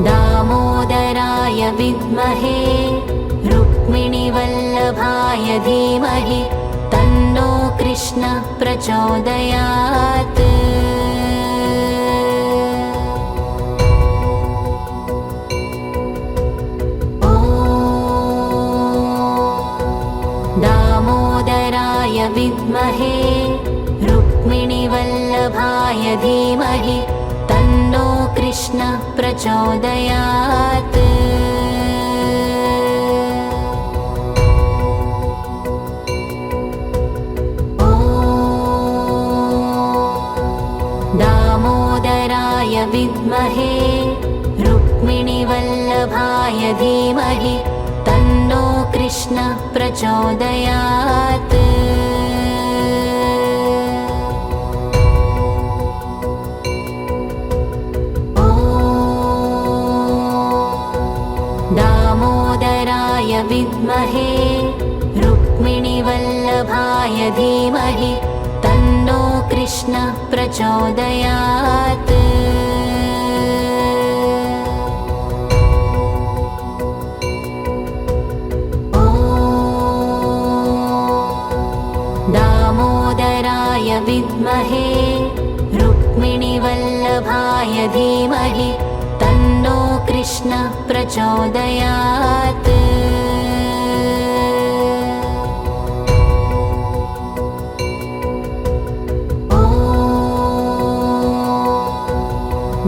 दामोदराय विद्महे रुक्मिणीवल्लभाय धीमहि तन्नो कृष्ण प्रचोदयात् दामोदराय विद्महे रुक्मिणीवल्लभाय धीमहि तन्नो कृष्ण प्रचोदयात् दामोदराय विद्महे रुक्मिणीवल्लभाय धीमहि तन्नो कृष्ण प्रचोदयात् दामोदराय विद्महे रुक्मिणीवल्लभाय धीमहि तन्नो कृष्ण प्रचोदयात् दामोदराय विद्महे रुक्मिणीवल्लभाय धीमहि तन्नो कृष्ण प्रचोदयात्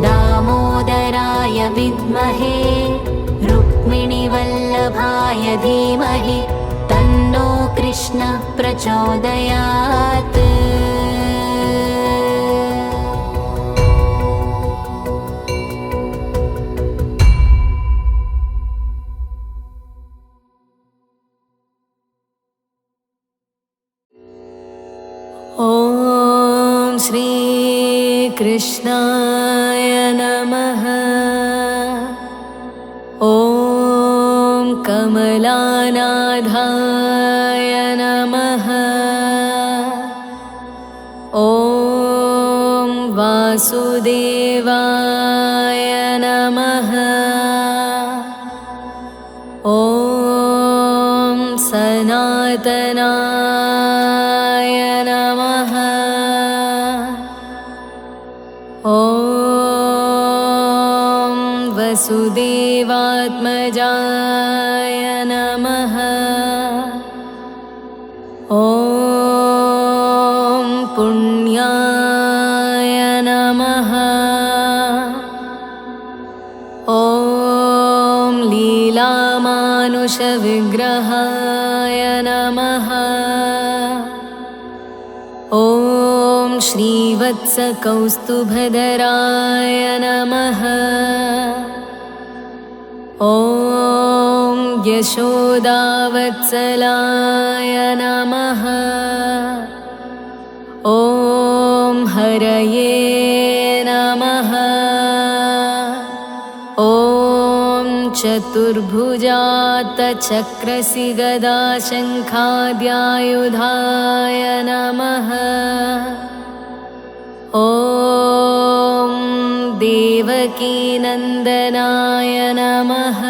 दामोदराय विद्महे रुक्मिणीवल्लभाय धीमहि तन्नो कृष्ण प्रचोदयात् ॐ श्री कृष्णाय नमः। ॐ कमलानाथाय नमः। वासुदेवाय नमः। ॐ सनातनाय नमः। ॐ वसुदेवात्मजाय नमः। ॐ पुण्याय नमः। ॐ लीलामानुषविग्रहाय नमः। ॐ श्रीवत्सकौस्तुभधराय नमः। ॐ यशोदावत्सलाय नमः। ॐ हरये नमः। ॐ चतुर्भुजातचक्रसि गदाशङ्खाद्यायुधाय नमः। ॐ देवकीनन्दनाय नमः।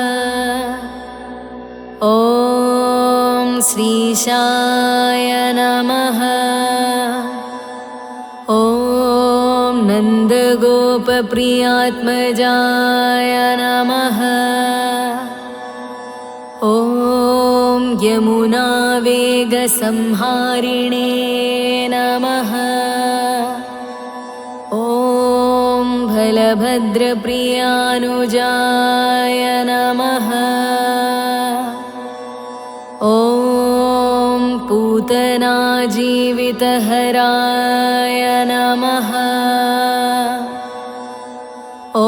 ॐ श्रीशाय नमः। ॐ नन्दगोपप्रियात्मजाय नमः। ॐ यमुनावेगसंहारिणे नमः। ॐ बलभद्रप्रियानुजाय नमः। ॐ पूतनाजीवितहराय नमः। ॐ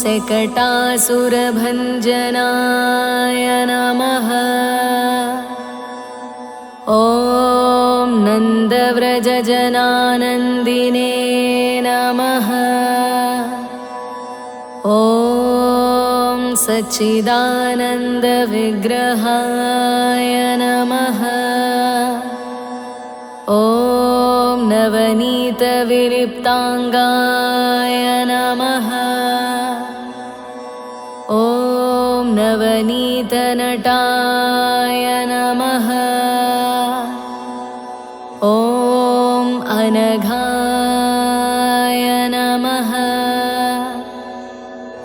शकटासुरभञ्जनाय नमः। ॐ नन्दव्रजजनानन्दिने नमः। ॐ सच्चिदानन्दविग्रहाय नमः। ॐ नवनीतविलिप्ताङ्गाय नमः। ॐ नवनीतनटाय नमः। ॐ अनघाय नमः।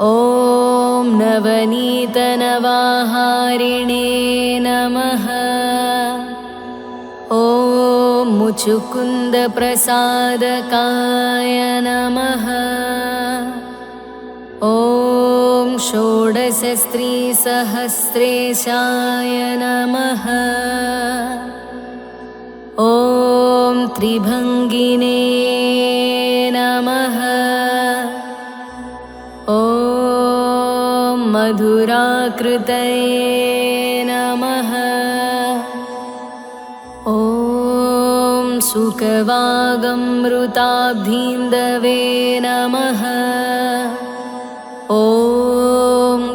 ॐ नवनीतनवाहारिणे नमः। ॐ मुचुकुन्दप्रसादकाय नमः। ॐ षोडशस्त्रीसहस्रेशाय नमः। ॐ त्रिभङ्गिने नमः। ॐ मधुराकृतये नमः। ॐ सुखवागमृताब्धीन्दवे नमः। ॐ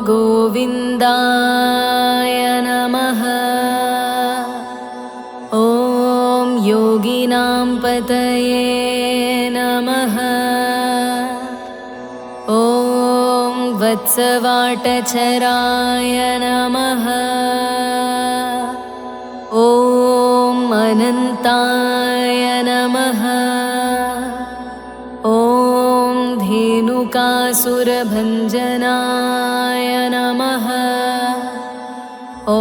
गोविन्दाय नमः। ॐ योगिनां पतये नमः। ॐ वत्सवाटचराय नमः। ॐ अनन्ताय नमः। ॐ धेनुकासुरभञ्जनाय नमः। ॐ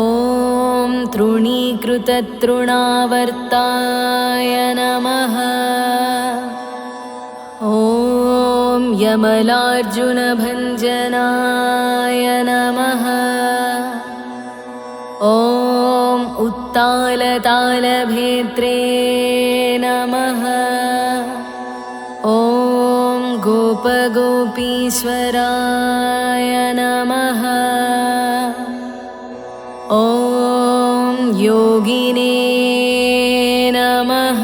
तृणीकृततृणावर्ताय नमः। ॐ यमलार्जुनभञ्जनाय नमः। ॐ उत्तालतालभेत्रे नमः। ॐ गोपगोपीश्वराय नमः। ॐ योगिने नमः।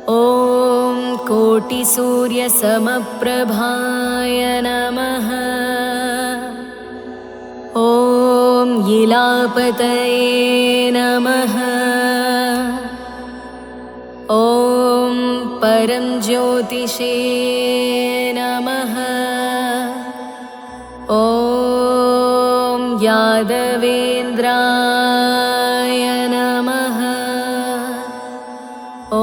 ॐ कोटिसूर्यसमप्रभाय नमः। ॐ इलापतये नमः। ॐ परं ज्योतिषे नमः। ॐ यादवेन्द्राय नमः। ॐ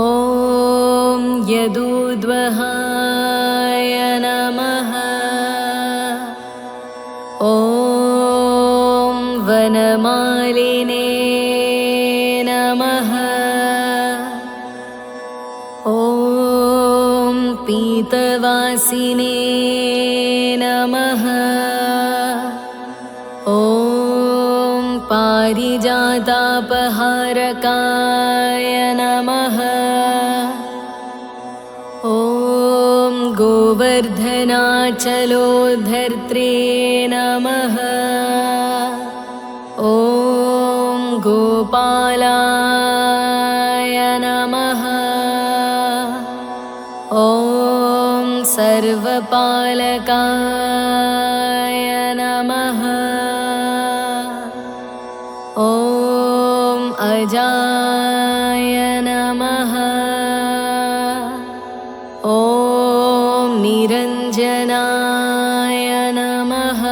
यदुद्वहाय नमः। ॐ वनमालिने नमः। ॐ पीतवासिने नमः। ॐ पारिजातापहारकाय नमः। ॐ गोवर्धनाचलोद्धर्त्रे नमः। ॐ गोपालाय नमः। ॐ सर्वपालकाय नमः। ॐ अजाय नमः। ॐ निरञ्जनाय नमः।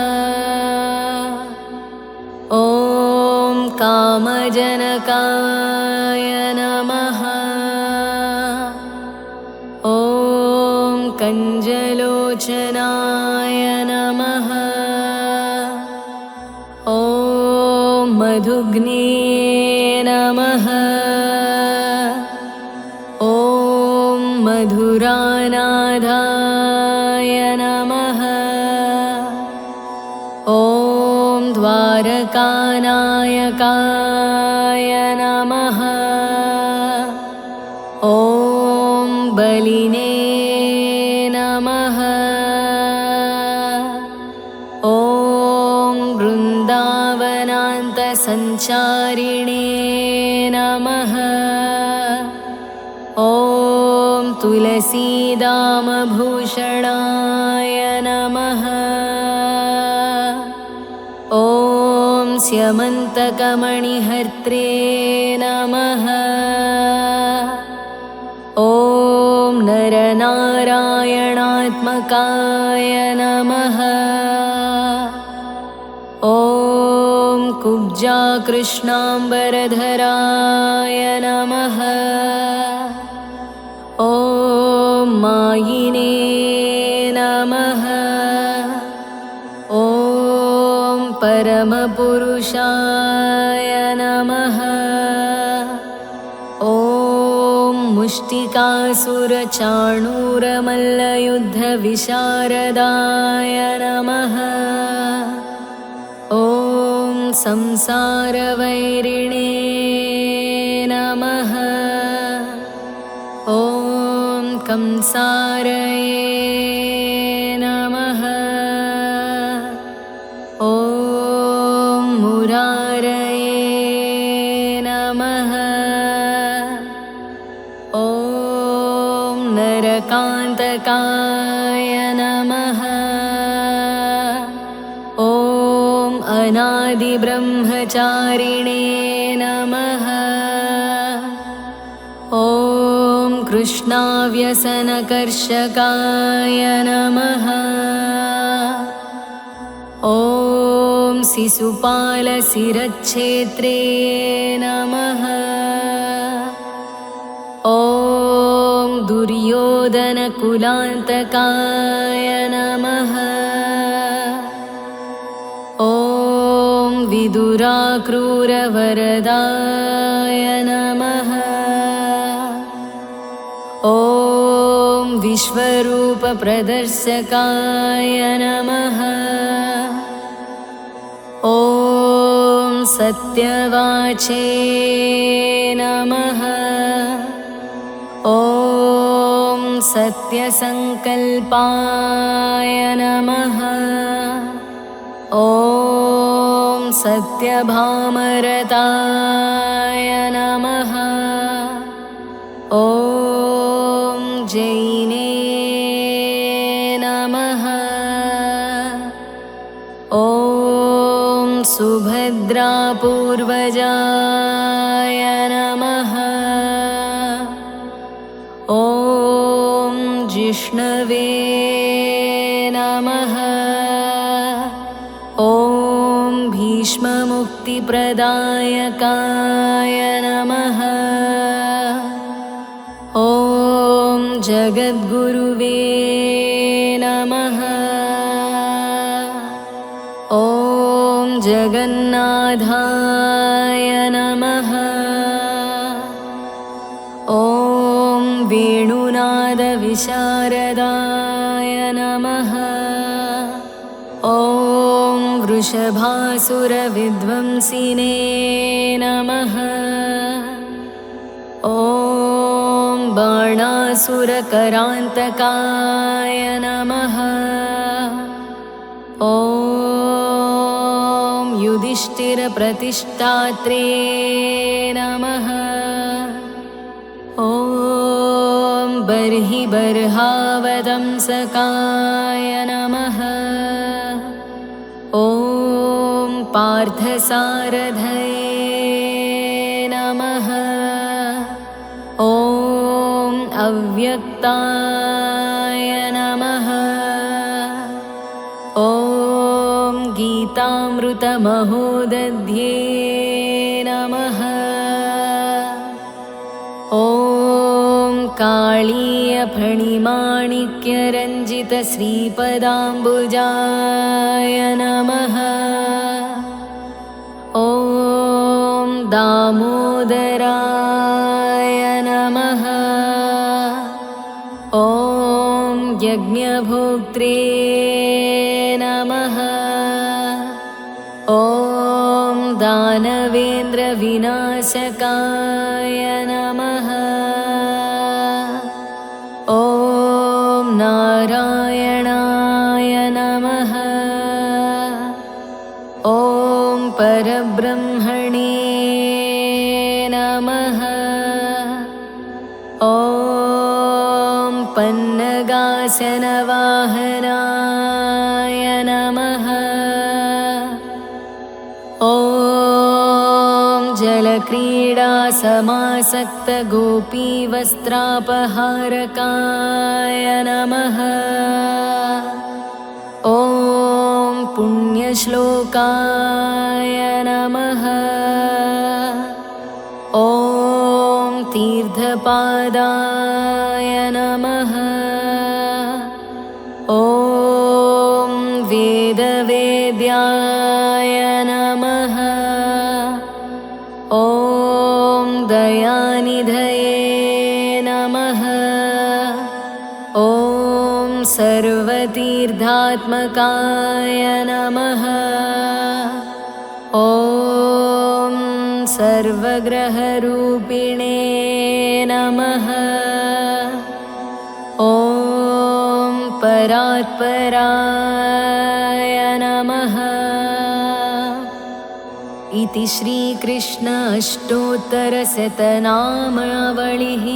ॐ कामजनकाय नमः। ॐ कञ्जलोचनाय नमः। ॐ मधुग्ने नमः। ॐ मधुरानाधाय नमः। ॐ द्वारकानायकाय नमः। ॐ बलिने नमः। ॐ वृन्दावनान्तसञ्चारिणे नमः। ॐ तुलसीदामभूषणाय नमः। ॐ स्यमन्तकमणिहर्त्रे नमः। ॐ नरनारायणात्मकाय नमः। ॐ कुब्जाकृष्णाम्बरधराय नमः। ॐ मायिने नमः। ॐ परमपुरुषाय नमः। ॐ मुष्टिकासुरचाणूरमल्लयुद्धविशारदाय नमः। ॐ संसारवैरिणे नमः। ॐ कंसारये नमः। ॐ मुरारये नमः। ॐ नरकान्तकाय नमः। ॐ अनादिब्रह्मचारिणे नमः। ॐ कृष्णाव्यसनकर्षकाय नमः। ॐ शिशुपालशिरच्छेत्रे नमः। ॐ दुर्योधनकुलान्तकाय नमः। ॐ विदुराक्रूरवरदाय नमः। ॐ विश्वरूपप्रदर्शकाय नमः। ॐ सत्यवाचे नमः। ॐ सत्यसङ्कल्पाय नमः। ॐ सत्यभामरताय नमः। ॐ जैने नमः। ॐ सुभद्रापूर्वजाय नमः। ॐ विष्णवे नमः। ॐ भीष्ममुक्तिप्रदायकाय नमः। ॐ जगद्गुरुवे नमः। ॐ जगन्नाथाय नमः। ॐ वेणुनादविशारदाय नमः। ॐ वृषभासुरविध्वंसिने नमः। ॐ बाणासुरकरान्तकाय नमः। ॐ युधिष्ठिरप्रतिष्ठात्रे नमः। ॐ बर्हिबर्हावदंसकाय नमः। ॐ पार्थसारथये नमः। ॐ अव्यक्ताय नमः। ॐ गीतामृतमहोदध्ये नमः। ॐ काळीयफणिमाणिक्यरञ्जितश्रीपदाम्बुजाय नमः। ॐ दामोदराय नमः। ॐ यज्ञभोक्त्रे नमः। ॐ दानवेन्द्रविनाशकाय नमः। ॐ नारायणाय नमः। ॐ परब्रह्मणे नमः। ॐ पन्नगासनवाहनाय नमः। ॐ जलक्रीडासमासक्तगोपीवस्त्रापहारकाय नमः। ॐ पुण्यश्लोकाय नमः। ॐ तीर्थपादाय नमः। ॐ वेदवेद्याय नमः। ॐ दयानिधये नमः। ॐ सर्वतीर्थात्मकाय नमः। ॐ सर्वग्रहरूपिणे नमः। ॐ परात्पराय नमः। इति श्रीकृष्ण अष्टोत्तरशतनामावलिः